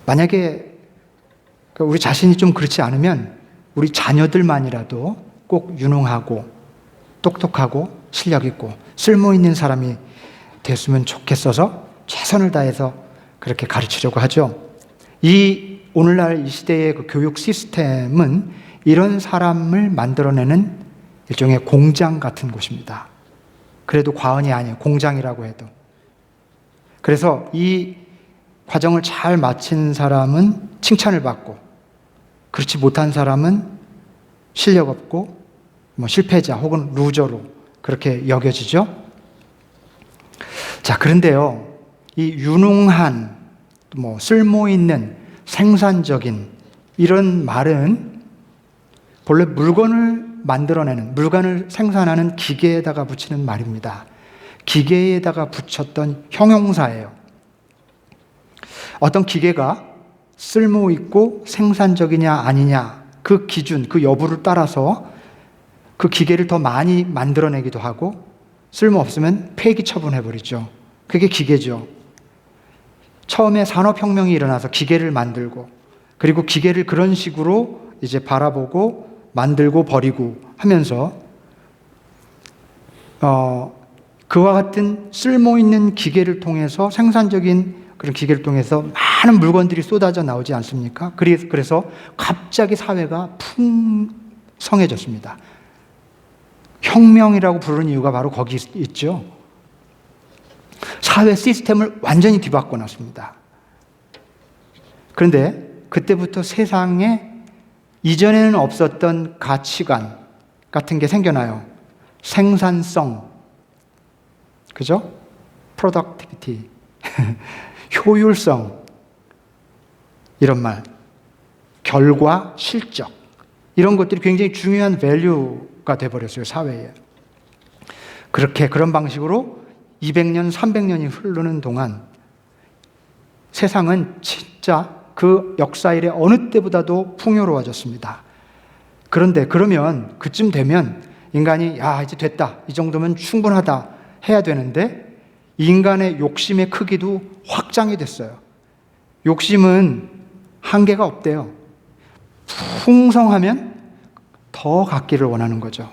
만약에 우리 자신이 좀 그렇지 않으면 우리 자녀들만이라도 꼭 유능하고 똑똑하고 실력 있고 쓸모 있는 사람이 됐으면 좋겠어서 최선을 다해서 그렇게 가르치려고 하죠. 오늘날 이 시대의 그 교육 시스템은 이런 사람을 만들어내는 일종의 공장 같은 곳입니다. 그래도 과언이 아니에요. 공장이라고 해도. 그래서 이 과정을 잘 마친 사람은 칭찬을 받고, 그렇지 못한 사람은 실력 없고 실패자 혹은 루저로 그렇게 여겨지죠. 자, 그런데요, 이 유능한, 쓸모 있는, 생산적인 이런 말은 본래 물건을 만들어내는, 물건을 생산하는 기계에다가 붙이는 말입니다. 기계에다가 붙였던 형용사예요. 어떤 기계가 쓸모 있고 생산적이냐 아니냐, 그 기준, 그 여부를 따라서 그 기계를 더 많이 만들어내기도 하고, 쓸모 없으면 폐기 처분해버리죠. 그게 기계죠. 처음에 산업혁명이 일어나서 기계를 만들고, 그리고 기계를 그런 식으로 이제 바라보고 만들고 버리고 하면서 그와 같은 쓸모 있는 기계를 통해서, 생산적인 그런 기계를 통해서 많은 물건들이 쏟아져 나오지 않습니까? 그래서 갑자기 사회가 풍성해졌습니다. 혁명이라고 부르는 이유가 바로 거기 있죠. 사회 시스템을 완전히 뒤바꿔 놨습니다. 그런데 그때부터 세상에 이전에는 없었던 가치관 같은 게 생겨나요. 생산성, 그죠? productivity, 효율성, 이런 말, 결과, 실적, 이런 것들이 굉장히 중요한 밸류가 돼버렸어요, 사회에. 그런 방식으로 200년, 300년이 흐르는 동안 세상은 진짜 그 역사 이래 어느 때보다도 풍요로워졌습니다. 그런데 그러면 그쯤 되면 인간이 이제 됐다, 이 정도면 충분하다 해야 되는데, 인간의 욕심의 크기도 확장이 됐어요. 욕심은 한계가 없대요. 풍성하면 더 갖기를 원하는 거죠.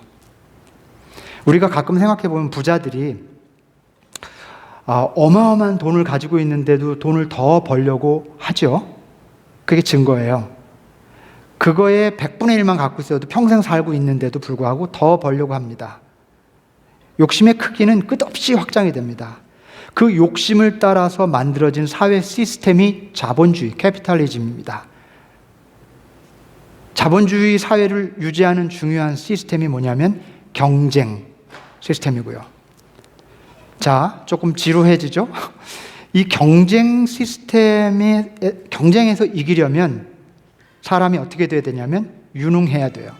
우리가 가끔 생각해 보면 부자들이 어마어마한 돈을 가지고 있는데도 돈을 더 벌려고 하죠. 그게 증거예요. 그거에 100분의 1만 갖고 있어도 평생 살고 있는데도 불구하고 더 벌려고 합니다. 욕심의 크기는 끝없이 확장이 됩니다. 그 욕심을 따라서 만들어진 사회 시스템이 자본주의, 캐피탈리즘입니다. 자본주의 사회를 유지하는 중요한 시스템이 뭐냐면 경쟁 시스템이고요. 자, 조금 지루해지죠? 이 경쟁 시스템에, 경쟁에서 이기려면 사람이 어떻게 돼야 되냐면 유능해야 돼요.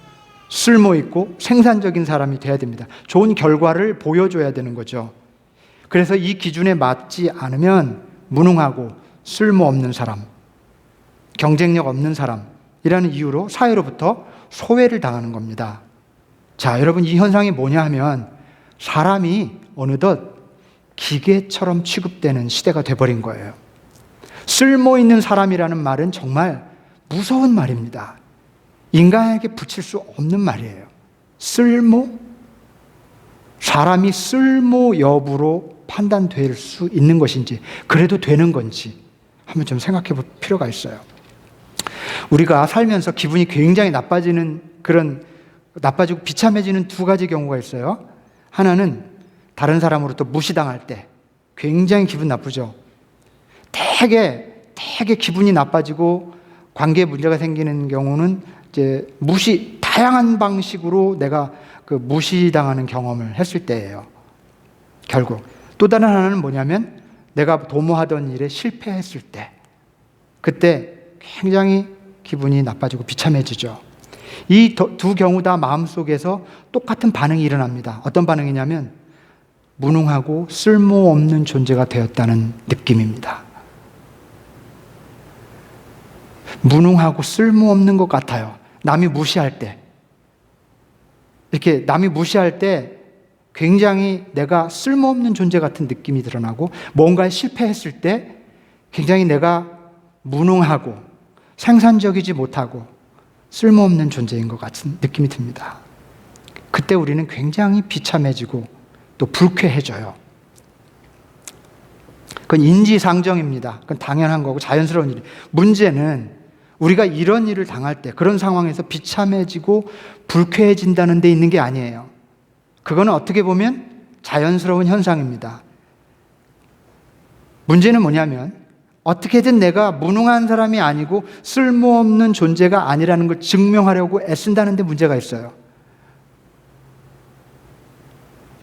쓸모 있고 생산적인 사람이 돼야 됩니다. 좋은 결과를 보여줘야 되는 거죠. 그래서 이 기준에 맞지 않으면 무능하고 쓸모없는 사람, 경쟁력 없는 사람이라는 이유로 사회로부터 소외를 당하는 겁니다. 자, 여러분, 이 현상이 뭐냐 하면 사람이 어느덧 기계처럼 취급되는 시대가 돼버린 거예요. 쓸모 있는 사람이라는 말은 정말 무서운 말입니다. 인간에게 붙일 수 없는 말이에요. 쓸모? 사람이 쓸모 여부로 판단될 수 있는 것인지, 그래도 되는 건지 한번 좀 생각해 볼 필요가 있어요. 우리가 살면서 기분이 굉장히 나빠지고 비참해지는 두 가지 경우가 있어요. 하나는 다른 사람으로부터 무시당할 때 굉장히 기분 나쁘죠. 되게 기분이 나빠지고 관계에 문제가 생기는 경우는 이제 다양한 방식으로 내가 그 무시당하는 경험을 했을 때예요. 결국 또 다른 하나는 뭐냐면 내가 도모하던 일에 실패했을 때, 그때 굉장히 기분이 나빠지고 비참해지죠. 이 두 경우 다 마음속에서 똑같은 반응이 일어납니다. 어떤 반응이냐면 무능하고 쓸모없는 존재가 되었다는 느낌입니다. 무능하고 쓸모없는 것 같아요. 남이 무시할 때, 이렇게 남이 무시할 때 굉장히 내가 쓸모없는 존재 같은 느낌이 드러나고, 뭔가에 실패했을 때 굉장히 내가 무능하고 생산적이지 못하고 쓸모없는 존재인 것 같은 느낌이 듭니다. 그때 우리는 굉장히 비참해지고 또 불쾌해져요. 그건 인지상정입니다. 그건 당연한 거고 자연스러운 일이에요. 문제는 우리가 이런 일을 당할 때, 그런 상황에서 비참해지고 불쾌해진다는 데 있는 게 아니에요. 그거는 어떻게 보면 자연스러운 현상입니다. 문제는 뭐냐면 어떻게든 내가 무능한 사람이 아니고 쓸모없는 존재가 아니라는 걸 증명하려고 애쓴다는 데 문제가 있어요.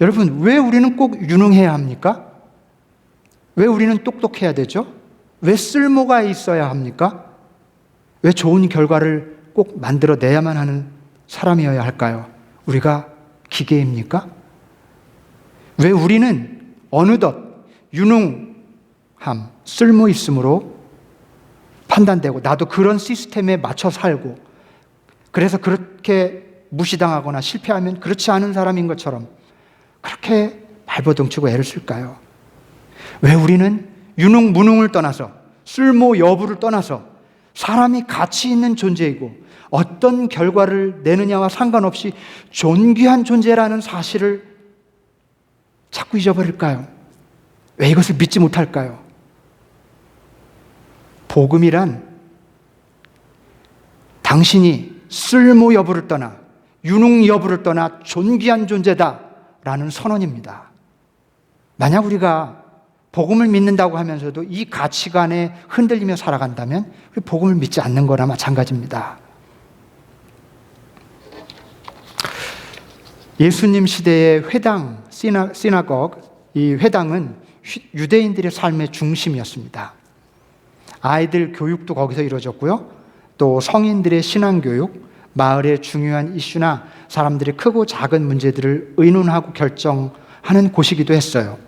여러분, 왜 우리는 꼭 유능해야 합니까? 왜 우리는 똑똑해야 되죠? 왜 쓸모가 있어야 합니까? 왜 좋은 결과를 꼭 만들어내야만 하는 사람이어야 할까요? 우리가 기계입니까? 왜 우리는 어느덧 유능함, 쓸모 있음으로 판단되고 나도 그런 시스템에 맞춰 살고 그래서 그렇게 무시당하거나 실패하면 그렇지 않은 사람인 것처럼 그렇게 발버둥치고 애를 쓸까요? 왜 우리는 유능, 무능을 떠나서 쓸모 여부를 떠나서 사람이 가치 있는 존재이고 어떤 결과를 내느냐와 상관없이 존귀한 존재라는 사실을 자꾸 잊어버릴까요? 왜 이것을 믿지 못할까요? 복음이란 당신이 쓸모 여부를 떠나 유능 여부를 떠나 존귀한 존재다라는 선언입니다. 만약 우리가 복음을 믿는다고 하면서도 이 가치관에 흔들리며 살아간다면 우리 복음을 믿지 않는 거나 마찬가지입니다. 예수님 시대의 회당, 시나고그, 이 회당은 유대인들의 삶의 중심이었습니다. 아이들 교육도 거기서 이루어졌고요. 또 성인들의 신앙교육, 마을의 중요한 이슈나 사람들의 크고 작은 문제들을 의논하고 결정하는 곳이기도 했어요.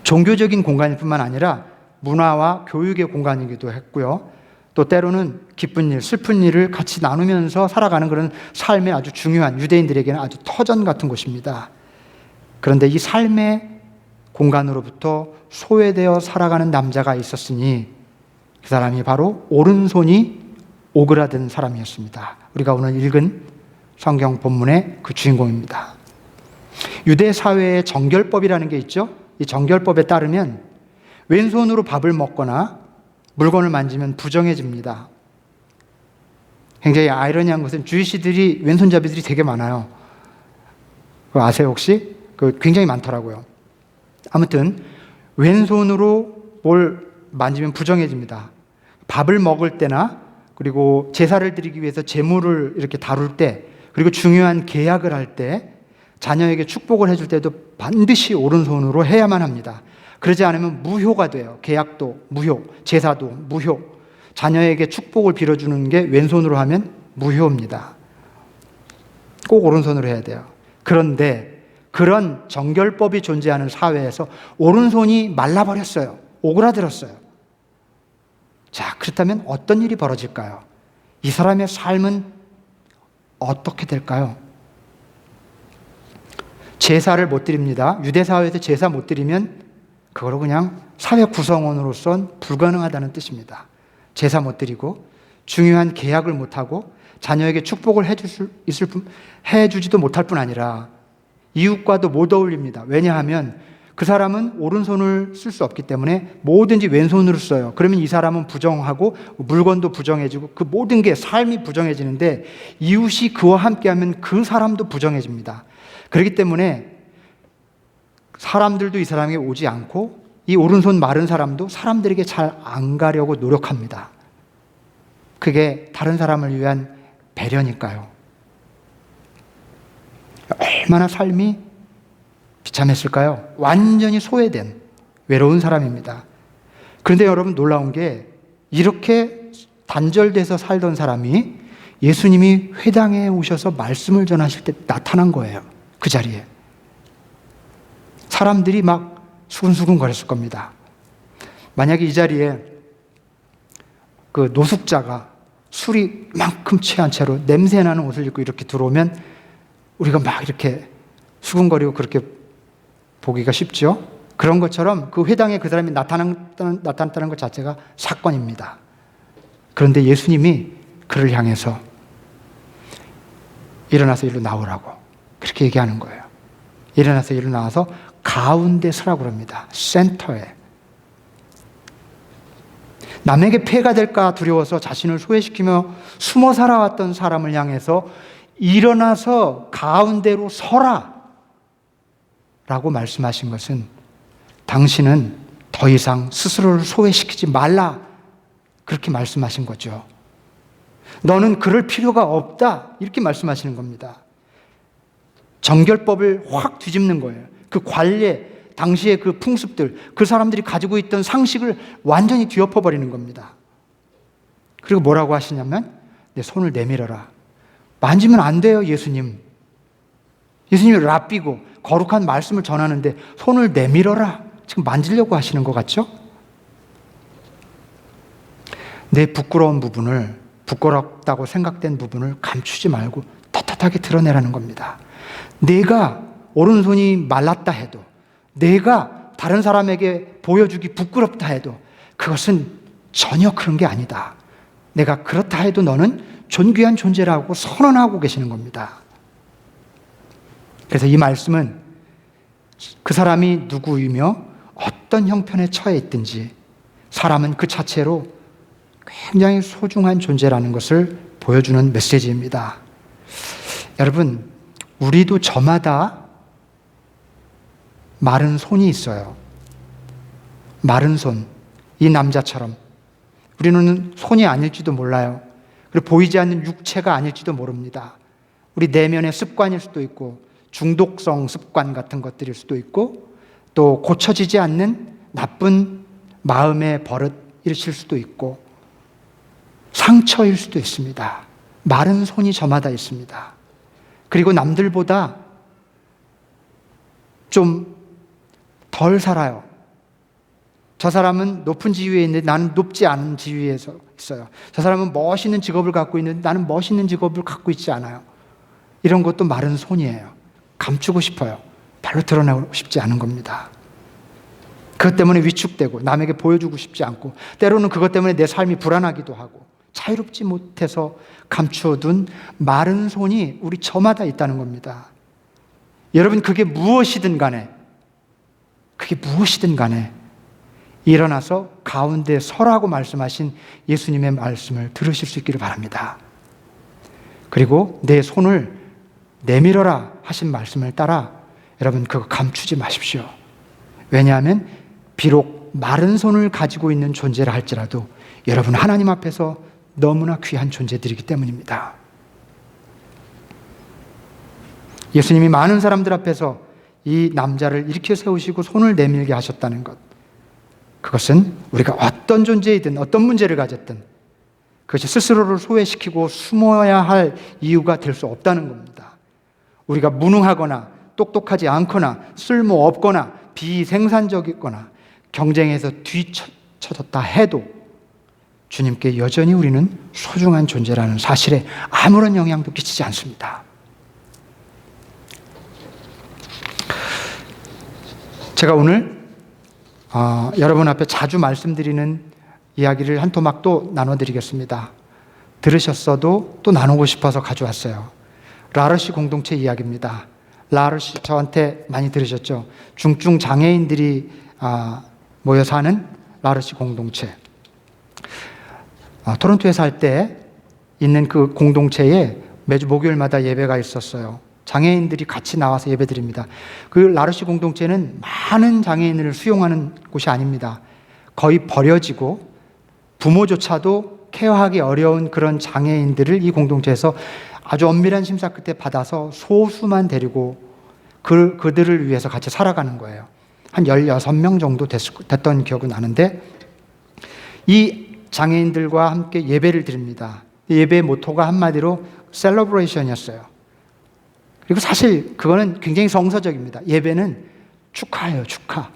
종교적인 공간일 뿐만 아니라 문화와 교육의 공간이기도 했고요. 또 때로는 기쁜 일, 슬픈 일을 같이 나누면서 살아가는 그런 삶의 아주 중요한, 유대인들에게는 아주 터전 같은 곳입니다. 그런데 이 삶의 공간으로부터 소외되어 살아가는 남자가 있었으니 그 사람이 바로 오른손이 오그라든 사람이었습니다. 우리가 오늘 읽은 성경 본문의 그 주인공입니다. 유대 사회의 정결법이라는 게 있죠. 이 정결법에 따르면 왼손으로 밥을 먹거나 물건을 만지면 부정해집니다. 굉장히 아이러니한 것은 주이시들이 왼손잡이들이 되게 많아요. 그거 아세요 혹시? 굉장히 많더라고요. 아무튼 왼손으로 뭘 만지면 부정해집니다. 밥을 먹을 때나 그리고 제사를 드리기 위해서 제물을 이렇게 다룰 때 그리고 중요한 계약을 할 때 자녀에게 축복을 해줄 때도 반드시 오른손으로 해야만 합니다. 그러지 않으면 무효가 돼요. 계약도 무효, 제사도 무효. 자녀에게 축복을 빌어주는 게 왼손으로 하면 무효입니다. 꼭 오른손으로 해야 돼요. 그런데 그런 정결법이 존재하는 사회에서 오른손이 말라버렸어요. 오그라들었어요. 자, 그렇다면 어떤 일이 벌어질까요? 이 사람의 삶은 어떻게 될까요? 제사를 못 드립니다. 유대 사회에서 제사 못 드리면 그거로 그냥 사회 구성원으로선 불가능하다는 뜻입니다. 제사 못 드리고 중요한 계약을 못하고 자녀에게 축복을 해주지도 못할 뿐 아니라 이웃과도 못 어울립니다. 왜냐하면 그 사람은 오른손을 쓸 수 없기 때문에 뭐든지 왼손으로 써요. 그러면 이 사람은 부정하고 물건도 부정해지고 그 모든 게 삶이 부정해지는데 이웃이 그와 함께하면 그 사람도 부정해집니다. 그렇기 때문에 사람들도 이 사람에게 오지 않고 이 오른손 마른 사람도 사람들에게 잘 안 가려고 노력합니다. 그게 다른 사람을 위한 배려니까요. 얼마나 삶이 비참했을까요? 완전히 소외된 외로운 사람입니다. 그런데 여러분 놀라운 게 이렇게 단절돼서 살던 사람이 예수님이 회당에 오셔서 말씀을 전하실 때 나타난 거예요. 그 자리에. 사람들이 막 수근수근 거렸을 겁니다. 만약에 이 자리에 그 노숙자가 술이 만큼 취한 채로 냄새나는 옷을 입고 이렇게 들어오면 우리가 막 이렇게 수근거리고 그렇게 보기가 쉽죠? 그런 것처럼 그 회당에 그 사람이 나타났다는 것 자체가 사건입니다. 그런데 예수님이 그를 향해서 일어나서 이리로 나오라고 그렇게 얘기하는 거예요. 일어나서 이리로 나와서 가운데 서라고 합니다. 센터에. 남에게 폐가 될까 두려워서 자신을 소외시키며 숨어 살아왔던 사람을 향해서 일어나서 가운데로 서라 라고 말씀하신 것은 당신은 더 이상 스스로를 소외시키지 말라 그렇게 말씀하신 거죠. 너는 그럴 필요가 없다 이렇게 말씀하시는 겁니다. 정결법을 확 뒤집는 거예요. 그 관례, 당시의 그 풍습들, 그 사람들이 가지고 있던 상식을 완전히 뒤엎어버리는 겁니다. 그리고 뭐라고 하시냐면 내 손을 내밀어라. 만지면 안 돼요, 예수님. 예수님이 랍비고 거룩한 말씀을 전하는데 손을 내밀어라. 지금 만지려고 하시는 것 같죠? 내 부끄러운 부분을, 부끄럽다고 생각된 부분을 감추지 말고 떳떳하게 드러내라는 겁니다. 내가 오른손이 말랐다 해도, 내가 다른 사람에게 보여주기 부끄럽다 해도 그것은 전혀 그런 게 아니다. 내가 그렇다 해도 너는 존귀한 존재라고 선언하고 계시는 겁니다. 그래서 이 말씀은 그 사람이 누구이며 어떤 형편에 처해 있든지 사람은 그 자체로 굉장히 소중한 존재라는 것을 보여주는 메시지입니다. 여러분, 우리도 저마다 마른 손이 있어요. 마른 손. 이 남자처럼. 우리는 손이 아닐지도 몰라요. 그리고 보이지 않는 육체가 아닐지도 모릅니다. 우리 내면의 습관일 수도 있고 중독성 습관 같은 것들일 수도 있고 또 고쳐지지 않는 나쁜 마음의 버릇일 수도 있고 상처일 수도 있습니다. 마른 손이 저마다 있습니다. 그리고 남들보다 좀 덜 살아요. 저 사람은 높은 지위에 있는데 나는 높지 않은 지위에 있어요. 저 사람은 멋있는 직업을 갖고 있는데 나는 멋있는 직업을 갖고 있지 않아요. 이런 것도 마른 손이에요. 감추고 싶어요. 별로 드러내고 싶지 않은 겁니다. 그것 때문에 위축되고 남에게 보여주고 싶지 않고 때로는 그것 때문에 내 삶이 불안하기도 하고 자유롭지 못해서 감추어둔 마른 손이 우리 저마다 있다는 겁니다. 여러분, 그게 무엇이든 간에 일어나서 가운데 서라고 말씀하신 예수님의 말씀을 들으실 수 있기를 바랍니다. 그리고 내 손을 내밀어라 하신 말씀을 따라 여러분 그거 감추지 마십시오. 왜냐하면 비록 마른 손을 가지고 있는 존재라 할지라도 여러분 하나님 앞에서 너무나 귀한 존재들이기 때문입니다. 예수님이 많은 사람들 앞에서 이 남자를 일으켜 세우시고 손을 내밀게 하셨다는 것, 그것은 우리가 어떤 존재이든 어떤 문제를 가졌든 그것이 스스로를 소외시키고 숨어야 할 이유가 될 수 없다는 겁니다. 우리가 무능하거나 똑똑하지 않거나 쓸모없거나 비생산적이거나 경쟁에서 뒤처졌다 해도 주님께 여전히 우리는 소중한 존재라는 사실에 아무런 영향도 끼치지 않습니다. 제가 오늘 여러분 앞에 자주 말씀드리는 이야기를 한 토막 또 나눠드리겠습니다. 들으셨어도 또 나누고 싶어서 가져왔어요. 라르시 공동체 이야기입니다. 라르시 저한테 많이 들으셨죠? 중증 장애인들이 모여 사는 라르시 공동체. 토론토에 살 때 있는 그 공동체에 매주 목요일마다 예배가 있었어요. 장애인들이 같이 나와서 예배드립니다. 그 라르시 공동체는 많은 장애인을 수용하는 곳이 아닙니다. 거의 버려지고 부모조차도 케어하기 어려운 그런 장애인들을 이 공동체에서 아주 엄밀한 심사 끝에 받아서 소수만 데리고 그들을 위해서 같이 살아가는 거예요. 한 16명 정도 됐던 기억은 나는데 이 장애인들과 함께 예배를 드립니다. 예배의 모토가 한마디로 셀러브레이션이었어요. 그리고 사실 그거는 굉장히 성서적입니다. 예배는 축하예요, 축하.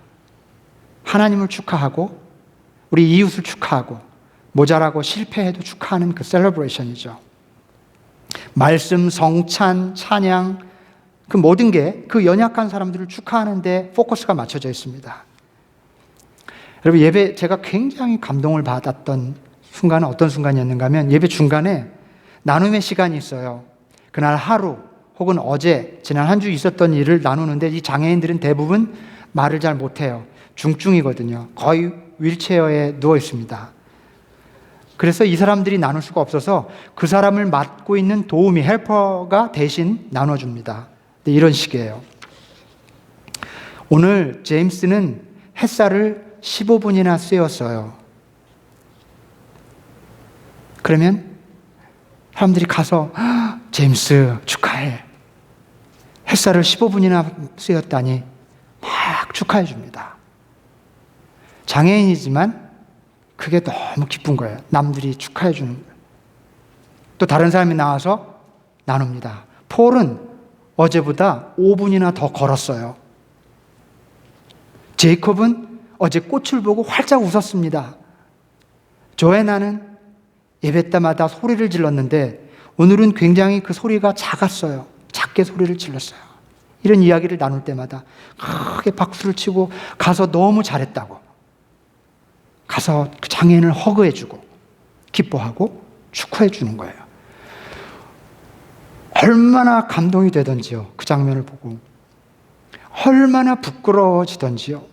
하나님을 축하하고 우리 이웃을 축하하고 모자라고 실패해도 축하하는 그 셀러브레이션이죠. 말씀, 성찬, 찬양, 그 모든 게 그 연약한 사람들을 축하하는 데 포커스가 맞춰져 있습니다. 여러분, 예배 제가 굉장히 감동을 받았던 순간은 어떤 순간이었는가 하면, 예배 중간에 나눔의 시간이 있어요. 그날 하루 혹은 어제 지난 한 주 있었던 일을 나누는데, 이 장애인들은 대부분 말을 잘 못해요. 중증이거든요. 거의 휠체어에 누워 있습니다. 그래서 이 사람들이 나눌 수가 없어서 그 사람을 맡고 있는 도우미, 헬퍼가 대신 나눠줍니다. 이런 식이에요. 오늘 제임스는 햇살을 15분이나 쐬었어요. 그러면 사람들이 가서 제임스 축하해. 햇살을 15분이나 쐬었다니 막 축하해 줍니다. 장애인이지만 그게 너무 기쁜 거예요. 남들이 축하해 주는 거예요. 또 다른 사람이 나와서 나눕니다. 폴은 어제보다 5분이나 더 걸었어요. 제이콥은 어제 꽃을 보고 활짝 웃었습니다. 조애나는 예배 때마다 소리를 질렀는데 오늘은 굉장히 그 소리가 작았어요. 작게 소리를 질렀어요. 이런 이야기를 나눌 때마다 크게 박수를 치고 가서 너무 잘했다고, 가서 그 장애인을 허그해주고 기뻐하고 축하해주는 거예요. 얼마나 감동이 되던지요. 그 장면을 보고 얼마나 부끄러워지던지요.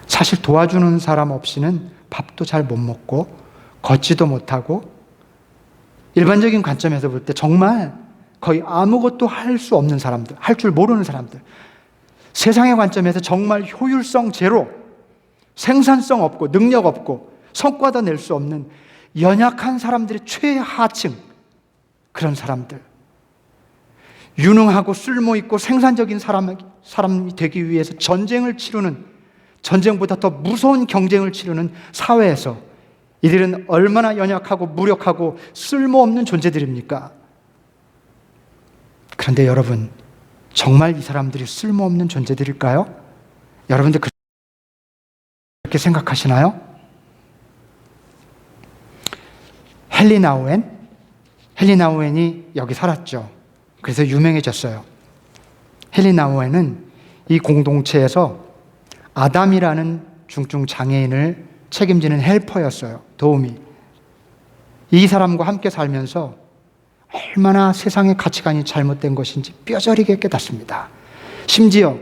사실 도와주는 사람 없이는 밥도 잘 못 먹고 걷지도 못하고, 일반적인 관점에서 볼 때 정말 거의 아무것도 할 수 없는 사람들, 할 줄 모르는 사람들, 세상의 관점에서 정말 효율성 제로, 생산성 없고 능력 없고 성과도 낼 수 없는 연약한 사람들의 최하층, 그런 사람들, 유능하고 쓸모있고 생산적인 사람이 되기 위해서 전쟁을 치르는, 전쟁보다 더 무서운 경쟁을 치르는 사회에서 이들은 얼마나 연약하고 무력하고 쓸모없는 존재들입니까? 그런데 여러분, 정말 이 사람들이 쓸모없는 존재들일까요? 여러분들 그렇게 생각하시나요? 헨리 나우엔이 여기 살았죠. 그래서 유명해졌어요. 헨리 나우엔은 이 공동체에서 아담이라는 중증 장애인을 책임지는 헬퍼였어요. 도우미. 이 사람과 함께 살면서 얼마나 세상의 가치관이 잘못된 것인지 뼈저리게 깨닫습니다. 심지어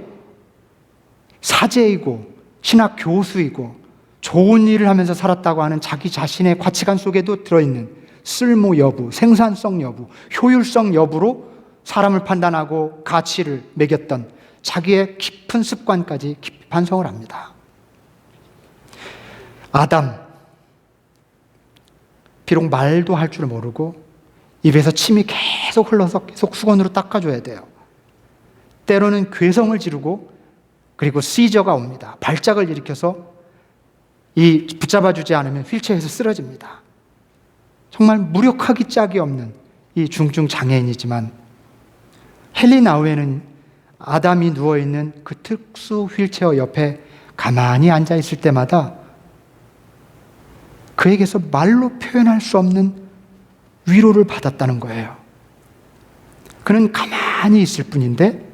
사제이고 신학 교수이고 좋은 일을 하면서 살았다고 하는 자기 자신의 가치관 속에도 들어있는 쓸모 여부, 생산성 여부, 효율성 여부로 사람을 판단하고 가치를 매겼던 자기의 깊은 습관까지 깊이 반성을 합니다. 아담, 비록 말도 할 줄 모르고 입에서 침이 계속 흘러서 계속 수건으로 닦아줘야 돼요. 때로는 괴성을 지르고, 그리고 시저가 옵니다. 발작을 일으켜서 이 붙잡아주지 않으면 휠체어에서 쓰러집니다. 정말 무력하기 짝이 없는 이 중증 장애인이지만, 헨리 나우엔은 아담이 누워있는 그 특수 휠체어 옆에 가만히 앉아있을 때마다 그에게서 말로 표현할 수 없는 위로를 받았다는 거예요. 그는 가만히 있을 뿐인데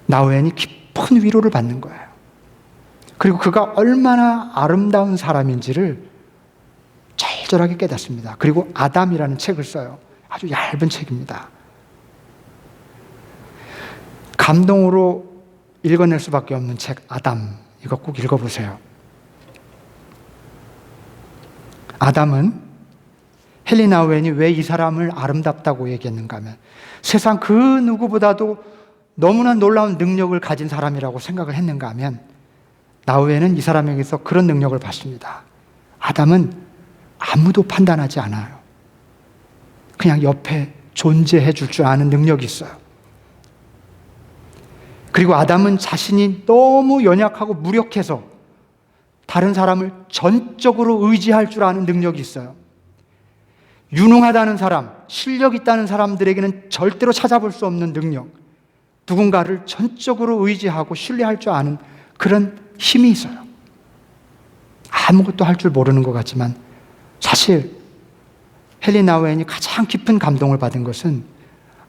나우엔이 깊은 위로를 받는 거예요. 그리고 그가 얼마나 아름다운 사람인지를 절절하게 깨닫습니다. 그리고 아담이라는 책을 써요. 아주 얇은 책입니다. 감동으로 읽어낼 수밖에 없는 책, 아담. 이거 꼭 읽어보세요. 아담은 헨리 나우엔이 왜 이 사람을 아름답다고 얘기했는가 하면, 세상 그 누구보다도 너무나 놀라운 능력을 가진 사람이라고 생각을 했는가 하면, 나우엔은 이 사람에게서 그런 능력을 받습니다. 아담은 아무도 판단하지 않아요. 그냥 옆에 존재해 줄 줄 아는 능력이 있어요. 그리고 아담은 자신이 너무 연약하고 무력해서 다른 사람을 전적으로 의지할 줄 아는 능력이 있어요. 유능하다는 사람, 실력 있다는 사람들에게는 절대로 찾아볼 수 없는 능력, 누군가를 전적으로 의지하고 신뢰할 줄 아는 그런 힘이 있어요. 아무것도 할 줄 모르는 것 같지만 사실 헨리 나우엔이 가장 깊은 감동을 받은 것은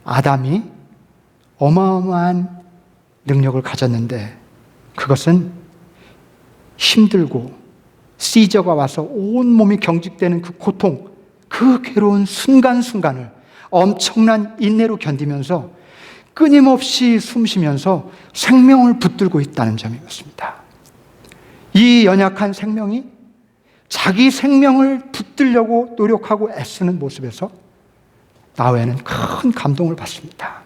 아담이 어마어마한 능력을 가졌는데 그것은 힘들고 시저가 와서 온몸이 경직되는 그 고통, 그 괴로운 순간순간을 엄청난 인내로 견디면서 끊임없이 숨쉬면서 생명을 붙들고 있다는 점이었습니다. 이 연약한 생명이 자기 생명을 붙들려고 노력하고 애쓰는 모습에서 나우엔은 큰 감동을 받습니다.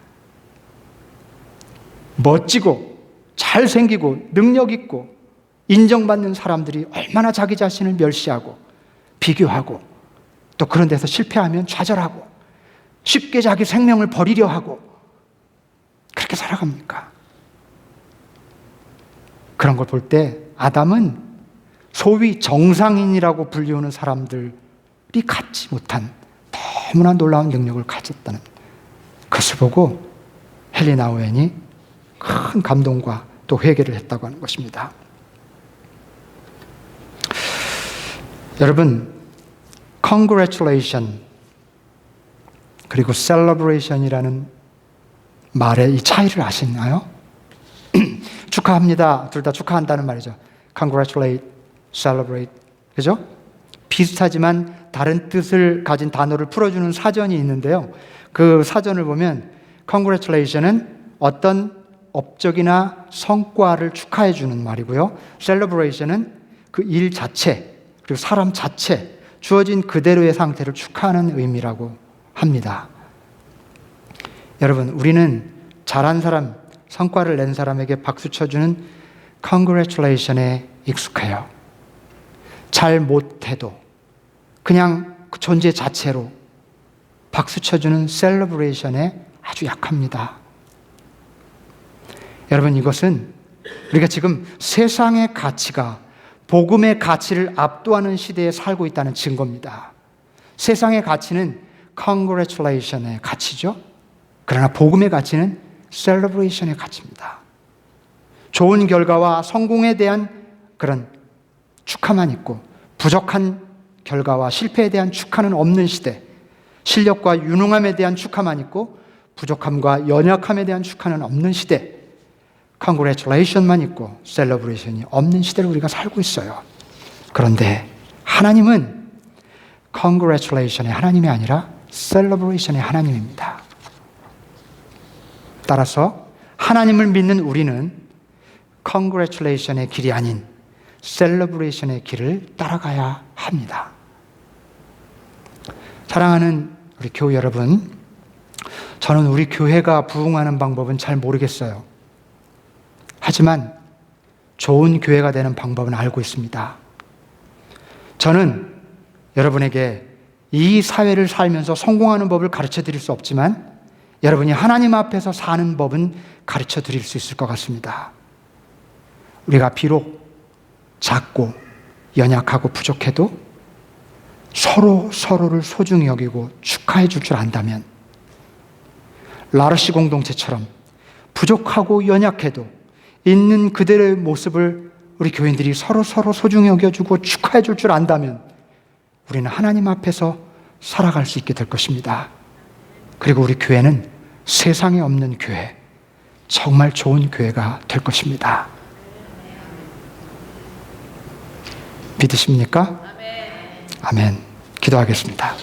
멋지고 잘생기고 능력 있고 인정받는 사람들이 얼마나 자기 자신을 멸시하고 비교하고 또 그런 데서 실패하면 좌절하고 쉽게 자기 생명을 버리려 하고 그렇게 살아갑니까? 그런 걸 볼 때 아담은 소위 정상인이라고 불리우는 사람들이 갖지 못한 너무나 놀라운 능력을 가졌다는 그것을 보고 헨리 나우엔이 큰 감동과 또 회개를 했다고 하는 것입니다. 여러분, congratulation 그리고 celebration이라는 말의 이 차이를 아시나요? 축하합니다. 둘 다 축하한다는 말이죠. congratulate, celebrate. 그죠? 비슷하지만 다른 뜻을 가진 단어를 풀어주는 사전이 있는데요. 그 사전을 보면 congratulation은 어떤 업적이나 성과를 축하해 주는 말이고요. celebration은 그 일 자체, 그리고 사람 자체, 주어진 그대로의 상태를 축하하는 의미라고 합니다. 여러분, 우리는 잘한 사람, 성과를 낸 사람에게 박수 쳐주는 congratulation에 익숙해요. 잘 못해도 그냥 그 존재 자체로 박수 쳐주는 celebration에 아주 약합니다. 여러분, 이것은 우리가 지금 세상의 가치가 복음의 가치를 압도하는 시대에 살고 있다는 증거입니다. 세상의 가치는 congratulation의 가치죠. 그러나 복음의 가치는 celebration의 가치입니다. 좋은 결과와 성공에 대한 그런 축하만 있고 부족한 결과와 실패에 대한 축하는 없는 시대, 실력과 유능함에 대한 축하만 있고 부족함과 연약함에 대한 축하는 없는 시대, congratulation만 있고 celebration이 없는 시대를 우리가 살고 있어요. 그런데 하나님은 congratulation의 하나님이 아니라 celebration의 하나님입니다. 따라서 하나님을 믿는 우리는 congratulation의 길이 아닌 celebration의 길을 따라가야 합니다. 사랑하는 우리 교우 여러분, 저는 우리 교회가 부흥하는 방법은 잘 모르겠어요. 하지만 좋은 교회가 되는 방법은 알고 있습니다. 저는 여러분에게 이 사회를 살면서 성공하는 법을 가르쳐 드릴 수 없지만 여러분이 하나님 앞에서 사는 법은 가르쳐 드릴 수 있을 것 같습니다. 우리가 비록 작고 연약하고 부족해도 서로를 소중히 여기고 축하해 줄 줄 안다면 라르시 공동체처럼 부족하고 연약해도 있는 그대로의 모습을 우리 교인들이 서로 소중히 여겨주고 축하해 줄 줄 안다면 우리는 하나님 앞에서 살아갈 수 있게 될 것입니다. 그리고 우리 교회는 세상에 없는 교회, 정말 좋은 교회가 될 것입니다. 믿으십니까? 아멘. 기도하겠습니다.